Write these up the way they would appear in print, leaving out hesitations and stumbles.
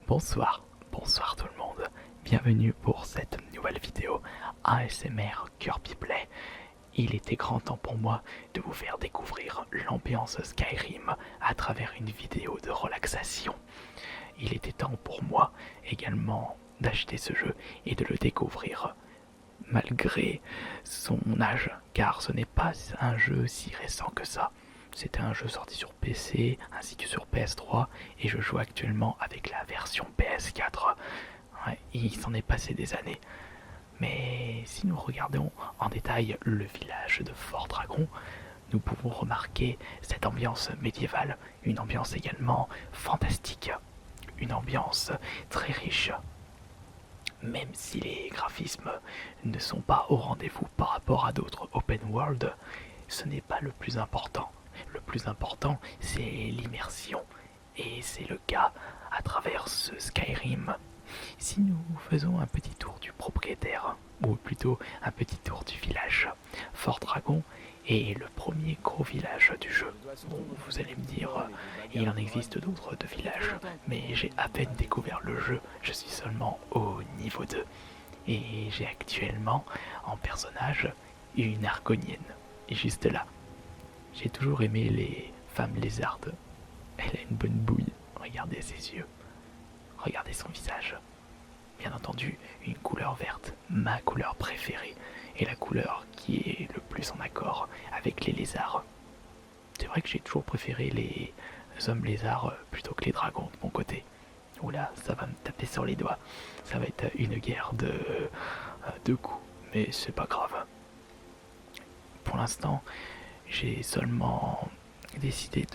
Bonsoir tout le monde, bienvenue pour cette nouvelle vidéo ASMR Kirby Play. Il était grand temps pour moi de vous faire découvrir l'ambiance Skyrim à travers une vidéo de relaxation. Il était temps pour moi également d'acheter ce jeu et de le découvrir malgré son âge, car ce n'est pas un jeu si récent que ça. C'était un jeu sorti sur PC ainsi que sur PS3 et je joue actuellement avec la version PS4. Ouais, il s'en est passé des années. Mais si nous regardons en détail le village de Fort Dragon, nous pouvons remarquer cette ambiance médiévale, une ambiance également fantastique, une ambiance très riche. Même si les graphismes ne sont pas au rendez-vous par rapport à d'autres open world, ce n'est pas le plus important. Le plus important, c'est l'immersion. Et c'est le cas à travers ce Skyrim. Si nous faisons un petit tour du propriétaire, ou plutôt un petit tour du village, Fort Dragon est le premier gros village du jeu. Bon, vous allez me dire, il en existe d'autres de villages, mais j'ai à peine découvert le jeu, je suis seulement au niveau 2. Et j'ai actuellement en personnage une argonienne, juste là. J'ai toujours aimé les femmes lézardes. Elle a une bonne bouille. Regardez ses yeux. Regardez son visage. Bien entendu, une couleur verte, ma couleur préférée, et la couleur qui est le plus en accord avec les lézards. C'est vrai que j'ai toujours préféré les hommes lézards plutôt que les dragons de mon côté. Oula, ça va me taper sur les doigts. Ça va être une guerre de coups, mais c'est pas grave. Pour l'instant, j'ai seulement décidé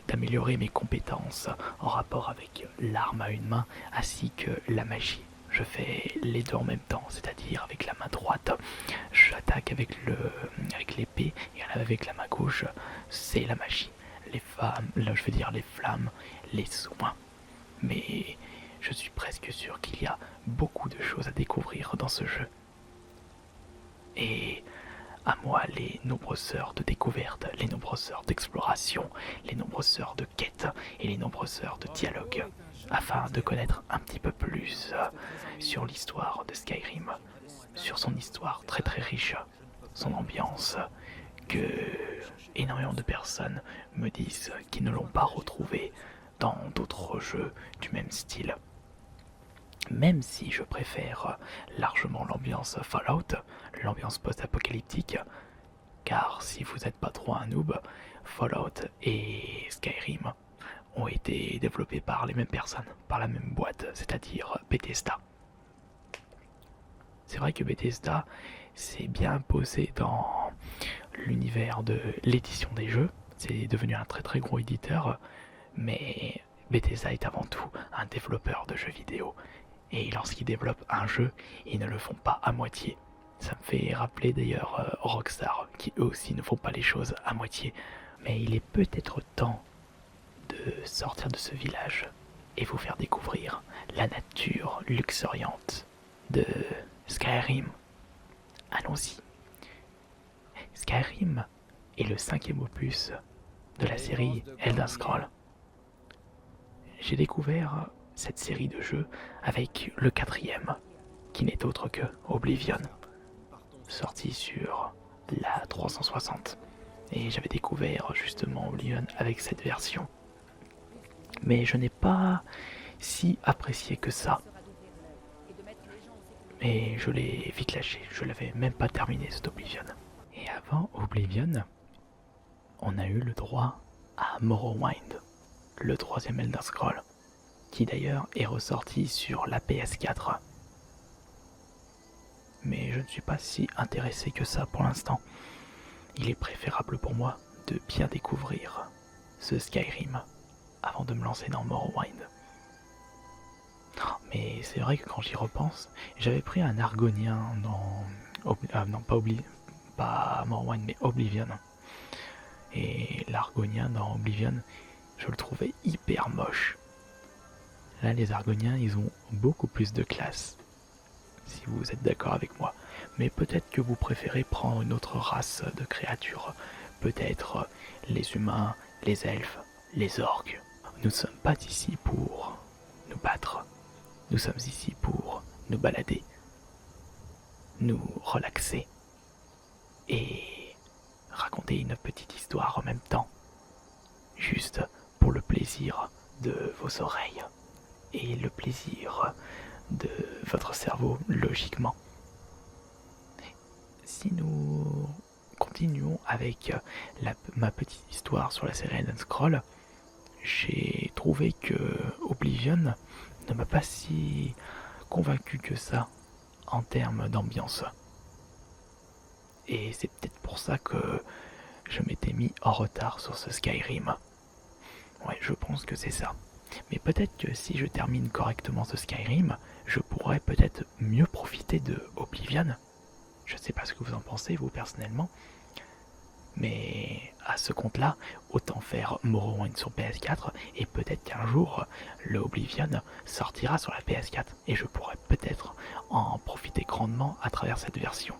d'améliorer mes compétences en rapport avec l'arme à une main ainsi que la magie. Je fais les deux en même temps, c'est-à-dire avec la main droite, j'attaque avec l'épée et avec la main gauche, c'est la magie. Les femmes, là je veux dire les flammes, les soins. Mais je suis presque sûr qu'il y a beaucoup de choses à découvrir dans ce jeu. Et à moi les nombreuses heures de découverte, les nombreuses heures d'exploration, les nombreuses heures de quête et les nombreuses heures de dialogue, afin de connaître un petit peu plus sur l'histoire de Skyrim, sur son histoire très très riche, son ambiance, que énormément de personnes me disent qu'ils ne l'ont pas retrouvé dans d'autres jeux du même style. Même si je préfère largement l'ambiance Fallout, l'ambiance post-apocalyptique, car si vous n'êtes pas trop un noob, Fallout et Skyrim ont été développés par les mêmes personnes, par la même boîte, c'est-à-dire Bethesda. C'est vrai que Bethesda s'est bien posé dans l'univers de l'édition des jeux, c'est devenu un très très gros éditeur, mais Bethesda est avant tout un développeur de jeux vidéo. Et lorsqu'ils développent un jeu, ils ne le font pas à moitié. Ça me fait rappeler d'ailleurs Rockstar, qui eux aussi ne font pas les choses à moitié. Mais il est peut-être temps de sortir de ce village et vous faire découvrir la nature luxuriante de Skyrim. Allons-y. Skyrim est le 5e opus de la série Elder Scrolls. J'ai découvert cette série de jeux avec le 4e, qui n'est autre que Oblivion, sorti sur la 360. Et j'avais découvert justement Oblivion avec cette version. Mais je n'ai pas si apprécié que ça. Mais je l'ai vite lâché, je l'avais même pas terminé cet Oblivion. Et avant Oblivion, on a eu le droit à Morrowind, le 3e Elder Scrolls, qui d'ailleurs est ressorti sur la PS4. Mais je ne suis pas si intéressé que ça pour l'instant. Il est préférable pour moi de bien découvrir ce Skyrim avant de me lancer dans Morrowind. Mais c'est vrai que quand j'y repense, j'avais pris un argonien dans... non, pas Morrowind, mais Oblivion. Et l'argonien dans Oblivion, je le trouvais hyper moche. Là, les argoniens, ils ont beaucoup plus de classe, si vous êtes d'accord avec moi. Mais peut-être que vous préférez prendre une autre race de créatures. Peut-être les humains, les elfes, les orques. Nous ne sommes pas ici pour nous battre. Nous sommes ici pour nous balader, nous relaxer et raconter une petite histoire en même temps, juste pour le plaisir de vos oreilles et le plaisir de votre cerveau, logiquement. Si nous continuons avec ma petite histoire sur la série Elden Scrolls, j'ai trouvé que Oblivion ne m'a pas si convaincu que ça en termes d'ambiance. Et c'est peut-être pour ça que je m'étais mis en retard sur ce Skyrim. Ouais, je pense que c'est ça. Mais peut-être que si je termine correctement ce Skyrim, je pourrais peut-être mieux profiter de Oblivion. Je sais pas ce que vous en pensez, vous, personnellement. Mais à ce compte-là, autant faire Morrowind sur PS4 et peut-être qu'un jour, le Oblivion sortira sur la PS4 et je pourrais peut-être en profiter grandement à travers cette version.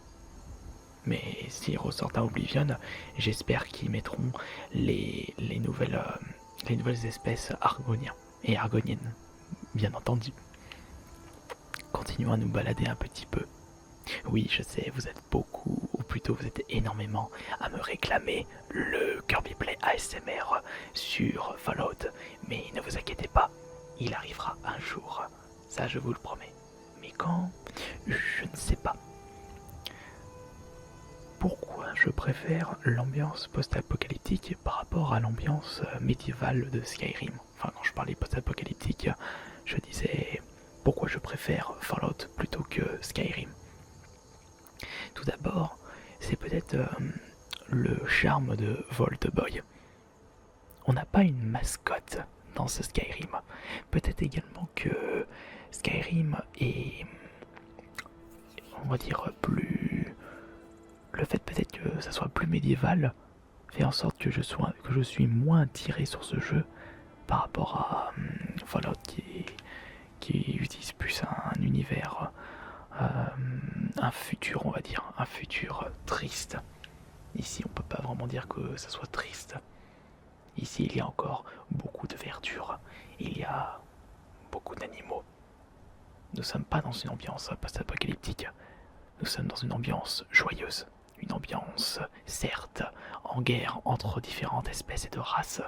Mais s'ils ressortent un Oblivion, j'espère qu'ils mettront les nouvelles espèces argoniens et argoniennes, bien entendu. Continuons à nous balader un petit peu. Oui, je sais, vous êtes beaucoup, ou plutôt vous êtes énormément à me réclamer le Kirby Play ASMR sur Fallout, mais ne vous inquiétez pas, il arrivera un jour, ça je vous le promets. Mais quand? Je ne sais pas. Pourquoi je préfère l'ambiance post-apocalyptique par rapport à l'ambiance médiévale de Skyrim? Enfin, quand je parlais post-apocalyptique, je disais pourquoi je préfère Fallout plutôt que Skyrim. Tout d'abord, c'est peut-être le charme de Vault Boy. On n'a pas une mascotte dans ce Skyrim. Peut-être également que Skyrim est, on va dire, plus... Le fait peut-être que ça soit plus médiéval fait en sorte que je suis moins attiré sur ce jeu par rapport à Fallout qui utilise plus un univers, un futur, on va dire, un futur triste. Ici, on peut pas vraiment dire que ça soit triste. Ici, il y a encore beaucoup de verdure, il y a beaucoup d'animaux. Nous sommes pas dans une ambiance post-apocalyptique, nous sommes dans une ambiance joyeuse. Une ambiance, certes, en guerre entre différentes espèces et de races.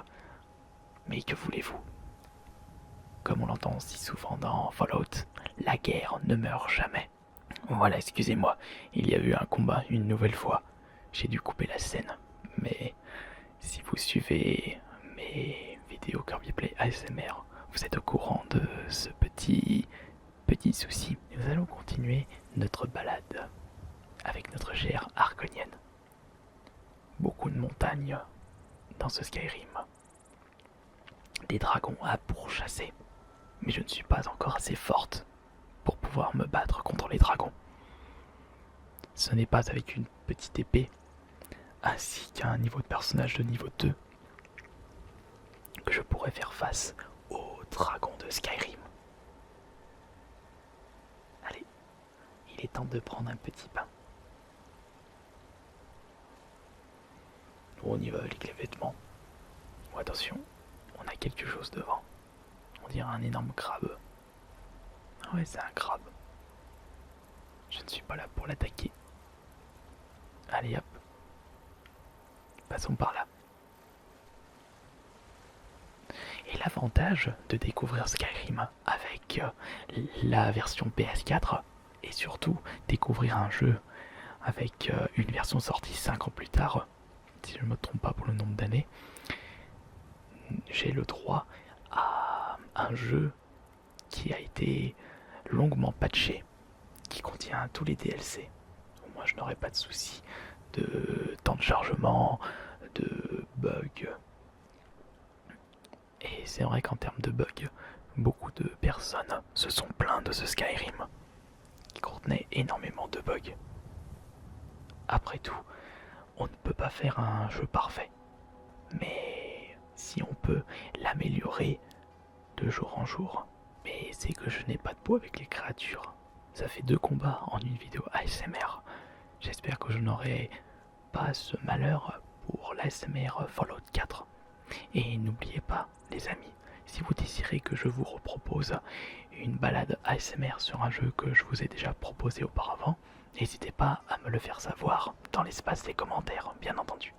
Mais que voulez-vous? Comme on l'entend si souvent dans Fallout, la guerre ne meurt jamais. Voilà, excusez-moi, il y a eu un combat une nouvelle fois. J'ai dû couper la scène. Mais si vous suivez mes vidéos Kirby Play ASMR, vous êtes au courant de ce petit souci. Nous allons continuer notre balade avec notre chère arconienne. Beaucoup de montagnes dans ce Skyrim. Des dragons à pourchasser. Mais je ne suis pas encore assez forte pour pouvoir me battre contre les dragons. Ce n'est pas avec une petite épée, ainsi qu'un niveau de personnage de niveau 2, que je pourrais faire face aux dragons de Skyrim. Allez, il est temps de prendre un petit bain. On y va avec les vêtements. Oh, attention, on a quelque chose devant. On dirait un énorme crabe. Ah ouais, c'est un crabe. Je ne suis pas là pour l'attaquer. Allez hop. Passons par là. Et l'avantage de découvrir Skyrim avec la version PS4 et surtout découvrir un jeu avec une version sortie 5 ans plus tard, si je ne me trompe pas pour le nombre d'années, j'ai le droit à un jeu qui a été longuement patché, qui contient tous les DLC. Au moins je n'aurai pas de soucis de temps de chargement, de bugs. Et c'est vrai qu'en termes de bugs, beaucoup de personnes se sont plaintes de ce Skyrim, qui contenait énormément de bugs. Après tout, on ne peut pas faire un jeu parfait, mais si on peut l'améliorer de jour en jour. Mais c'est que je n'ai pas de peau avec les créatures. Ça fait 2 combats en une vidéo ASMR. J'espère que je n'aurai pas ce malheur pour l'ASMR Fallout 4. Et n'oubliez pas, les amis, si vous désirez que je vous repropose une balade ASMR sur un jeu que je vous ai déjà proposé auparavant, n'hésitez pas à me le faire savoir dans l'espace des commentaires, bien entendu.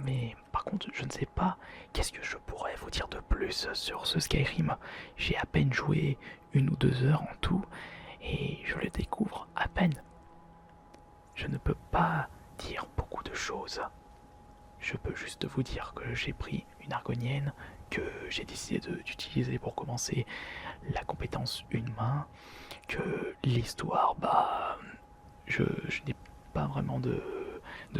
Mais par contre, je ne sais pas qu'est-ce que je pourrais vous dire de plus sur ce Skyrim. J'ai à peine joué 1 ou 2 heures en tout et je le découvre à peine. Je ne peux pas dire beaucoup de choses. Je peux juste vous dire que j'ai pris une argonienne, que j'ai décidé d'utiliser pour commencer la compétence une main, que l'histoire, je n'ai pas vraiment de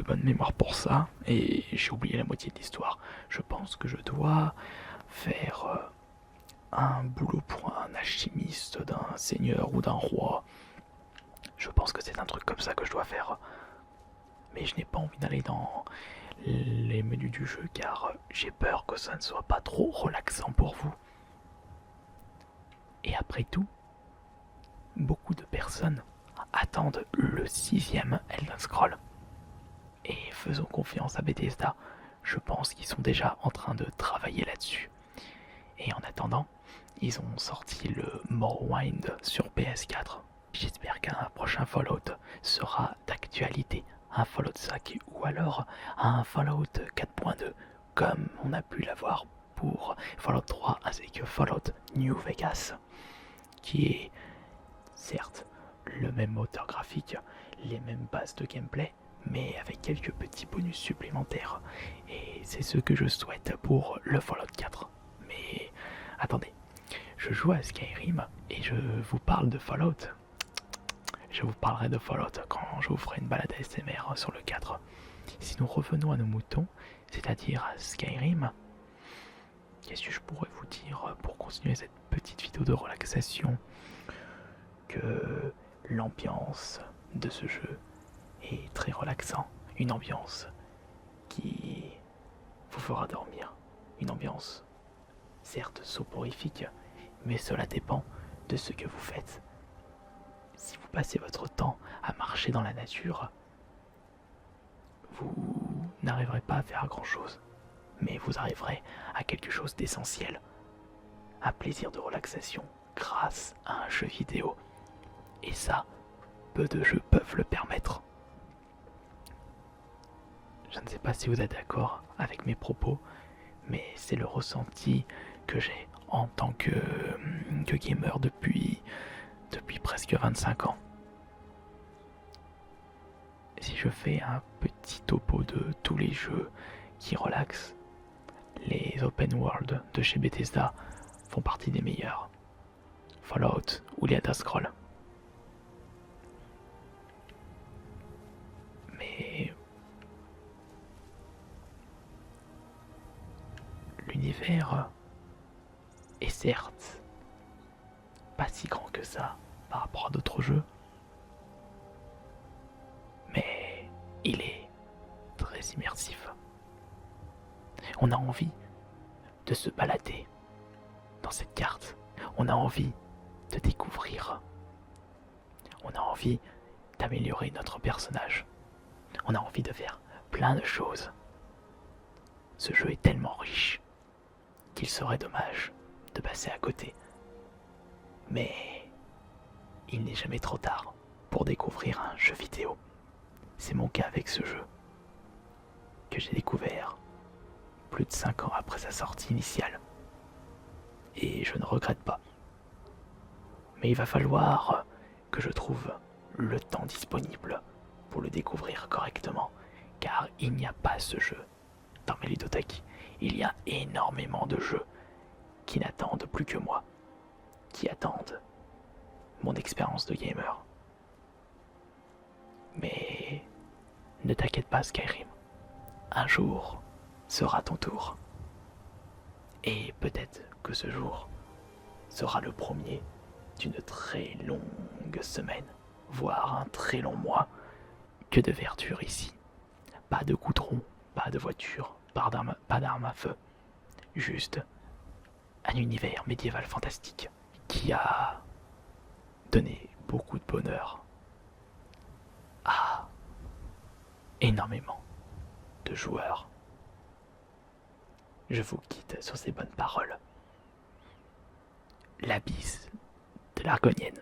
bonne mémoire pour ça, et j'ai oublié la moitié de l'histoire. Je pense que je dois faire un boulot pour un alchimiste, d'un seigneur ou d'un roi. Je pense que c'est un truc comme ça que je dois faire. Mais je n'ai pas envie d'aller dans les menus du jeu car j'ai peur que ça ne soit pas trop relaxant pour vous. Et après tout, beaucoup de personnes attendent le 6ème Elden Scroll. Et faisons confiance à Bethesda, je pense qu'ils sont déjà en train de travailler là-dessus. Et en attendant, ils ont sorti le Morrowind sur PS4. J'espère qu'un prochain Fallout sera d'actualité, un Fallout 5 ou alors un Fallout 4.2 comme on a pu l'avoir pour Fallout 3 ainsi que Fallout New Vegas, qui est certes le même moteur graphique, les mêmes bases de gameplay, mais avec quelques petits bonus supplémentaires. Et c'est ce que je souhaite pour le Fallout 4. Mais attendez, je joue à Skyrim et je vous parle de Fallout. Je vous parlerai de Fallout quand je vous ferai une balade ASMR sur le 4. Si nous revenons à nos moutons, c'est-à-dire à Skyrim, qu'est-ce que je pourrais vous dire pour continuer cette petite vidéo de relaxation? Que l'ambiance de ce jeu est très relaxant, une ambiance qui vous fera dormir, une ambiance certes soporifique, mais cela dépend de ce que vous faites. Si vous passez votre temps à marcher dans la nature, vous n'arriverez pas à faire grand chose, mais vous arriverez à quelque chose d'essentiel, un plaisir de relaxation grâce à un jeu vidéo. Et ça, peu de jeux peuvent le permettre. Je ne sais pas si vous êtes d'accord avec mes propos, mais c'est le ressenti que j'ai en tant que gamer depuis presque 25 ans. Si je fais un petit topo de tous les jeux qui relaxent, les open world de chez Bethesda font partie des meilleurs. Fallout ou les Elder Scrolls. Mais l'univers est certes pas si grand que ça par rapport à d'autres jeux, mais il est très immersif. On a envie de se balader dans cette carte, on a envie de découvrir, on a envie d'améliorer notre personnage, on a envie de faire plein de choses. Ce jeu est tellement riche qu'il serait dommage de passer à côté. Mais il n'est jamais trop tard pour découvrir un jeu vidéo. C'est mon cas avec ce jeu, que j'ai découvert plus de 5 ans après sa sortie initiale. Et je ne regrette pas. Mais il va falloir que je trouve le temps disponible pour le découvrir correctement, car il n'y a pas ce jeu dans mes ludothèques. Il y a énormément de jeux qui n'attendent plus que moi, qui attendent mon expérience de gamer. Mais ne t'inquiète pas, Skyrim, un jour sera ton tour. Et peut-être que ce jour sera le premier d'une très longue semaine, voire un très long mois. Que de verdure ici. Pas de goudron, pas de voiture, pas d'armes à feu. Juste un univers médiéval fantastique qui a donné beaucoup de bonheur à énormément de joueurs. Je vous quitte sur ces bonnes paroles. l'abysse de l'Argonienne.